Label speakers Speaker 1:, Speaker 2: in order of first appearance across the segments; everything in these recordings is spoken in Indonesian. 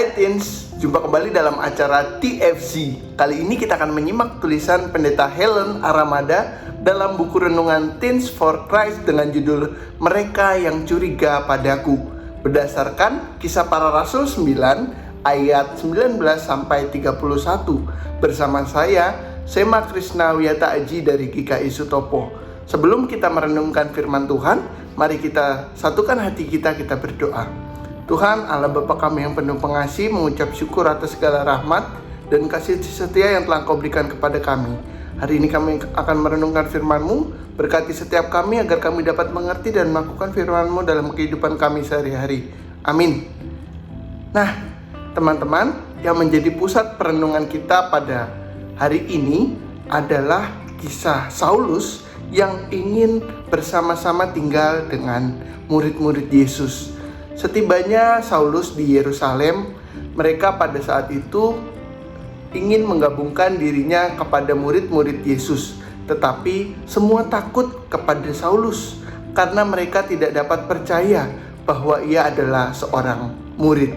Speaker 1: Hai Teens, jumpa kembali dalam acara TFC. Kali ini kita akan menyimak tulisan Pendeta Helen Aramada dalam buku renungan Teens for Christ dengan judul Mereka yang Curiga Padaku, berdasarkan Kisah Para Rasul 9 ayat 19 sampai 31. Bersama saya, Sema Krishna Wiyata Aji dari GKI Sutopo. Sebelum kita merenungkan firman Tuhan, mari kita satukan hati kita berdoa. Tuhan Allah Bapa kami yang penuh pengasih, mengucap syukur atas segala rahmat dan kasih setia yang telah Kau berikan kepada kami. Hari ini kami akan merenungkan firman-Mu. Berkati setiap kami agar kami dapat mengerti dan melakukan firman-Mu dalam kehidupan kami sehari-hari. Amin. Nah, teman-teman, yang menjadi pusat perenungan kita pada hari ini adalah kisah Saulus yang ingin bersama-sama tinggal dengan murid-murid Yesus. Setibanya Saulus di Yerusalem, mereka pada saat itu ingin menggabungkan dirinya kepada murid-murid Yesus. Tetapi semua takut kepada Saulus karena mereka tidak dapat percaya bahwa ia adalah seorang murid.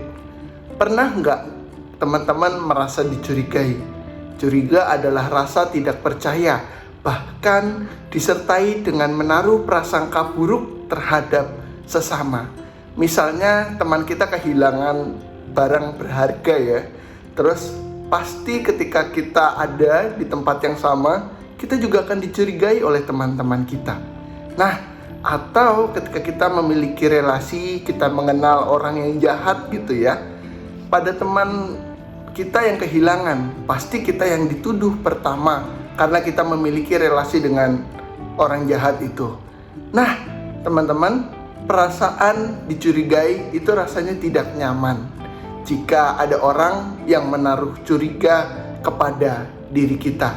Speaker 1: Pernah nggak teman-teman merasa dicurigai? Curiga adalah rasa tidak percaya, bahkan disertai dengan menaruh prasangka buruk terhadap sesama. Misalnya teman kita kehilangan barang berharga ya, terus pasti ketika kita ada di tempat yang sama, kita juga akan dicurigai oleh teman-teman kita. Nah, atau ketika kita memiliki relasi, kita mengenal orang yang jahat gitu ya, pada teman kita yang kehilangan, pasti kita yang dituduh pertama karena kita memiliki relasi dengan orang jahat itu. Nah, teman-teman, perasaan dicurigai itu rasanya tidak nyaman jika ada orang yang menaruh curiga kepada diri kita.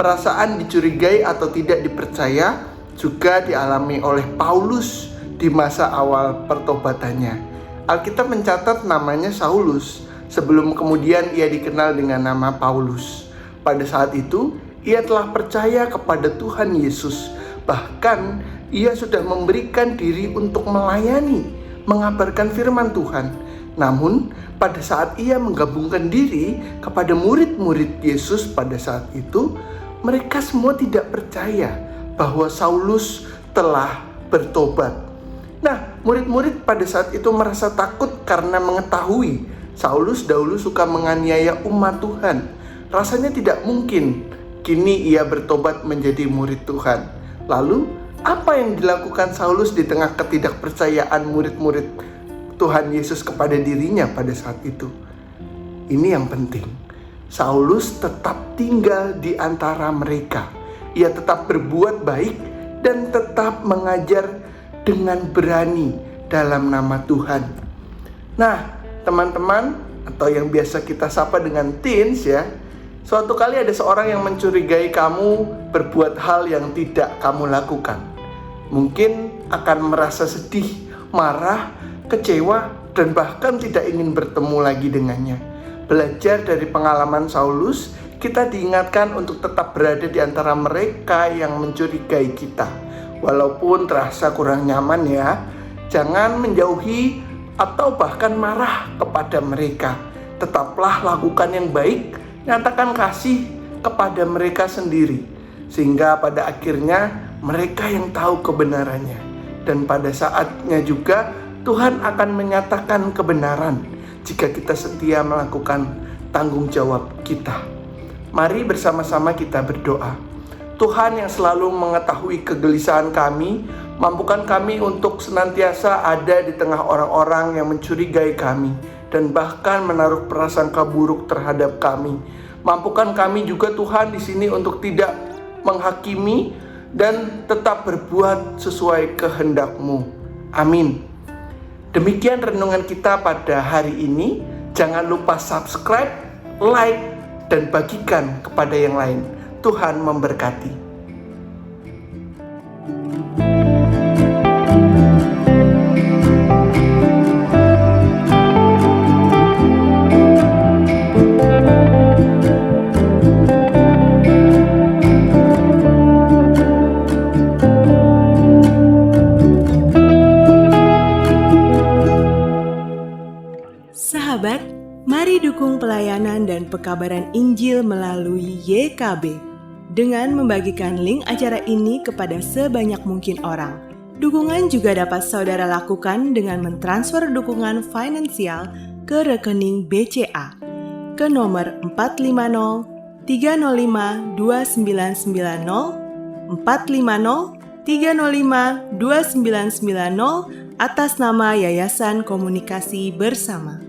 Speaker 1: Perasaan dicurigai atau tidak dipercaya juga dialami oleh Paulus di masa awal pertobatannya. Alkitab mencatat namanya Saulus sebelum kemudian ia dikenal dengan nama Paulus. Pada saat itu, ia telah percaya kepada Tuhan Yesus. Bahkan ia sudah memberikan diri untuk melayani, mengabarkan firman Tuhan. Namun, pada saat ia menggabungkan diri kepada murid-murid Yesus pada saat itu, mereka semua tidak percaya bahwa Saulus telah bertobat. Nah, murid-murid pada saat itu merasa takut karena mengetahui Saulus dahulu suka menganiaya umat Tuhan. Rasanya tidak mungkin kini ia bertobat menjadi murid Tuhan. Lalu, apa yang dilakukan Saulus di tengah ketidakpercayaan murid-murid Tuhan Yesus kepada dirinya pada saat itu? Ini yang penting. Saulus tetap tinggal di antara mereka. Ia tetap berbuat baik dan tetap mengajar dengan berani dalam nama Tuhan. Nah, teman-teman, atau yang biasa kita sapa dengan teens ya, suatu kali ada seorang yang mencurigai kamu berbuat hal yang tidak kamu lakukan. Mungkin akan merasa sedih, marah, kecewa, dan bahkan tidak ingin bertemu lagi dengannya. Belajar dari pengalaman Saulus, kita diingatkan untuk tetap berada di antara mereka yang mencurigai kita. Walaupun terasa kurang nyaman ya, jangan menjauhi atau bahkan marah kepada mereka. Tetaplah lakukan yang baik, nyatakan kasih kepada mereka sendiri, sehingga pada akhirnya mereka yang tahu kebenarannya. Dan pada saatnya juga Tuhan akan menyatakan kebenaran jika kita setia melakukan tanggung jawab kita. Mari bersama-sama kita berdoa. Tuhan yang selalu mengetahui kegelisahan kami, mampukan kami untuk senantiasa ada di tengah orang-orang yang mencurigai kami dan bahkan menaruh prasangka buruk terhadap kami. Mampukan kami juga Tuhan di sini untuk tidak menghakimi dan tetap berbuat sesuai kehendak-Mu. Amin. Demikian renungan kita pada hari ini. Jangan lupa subscribe, like, dan bagikan kepada yang lain. Tuhan memberkati.
Speaker 2: Sahabat, Mari dukung pelayanan dan pekabaran Injil melalui YKB dengan membagikan link acara ini kepada sebanyak mungkin orang. Dukungan juga dapat saudara lakukan dengan mentransfer dukungan finansial ke rekening BCA ke nomor 450 305 2990 450 305 2990 atas nama Yayasan Komunikasi Bersama.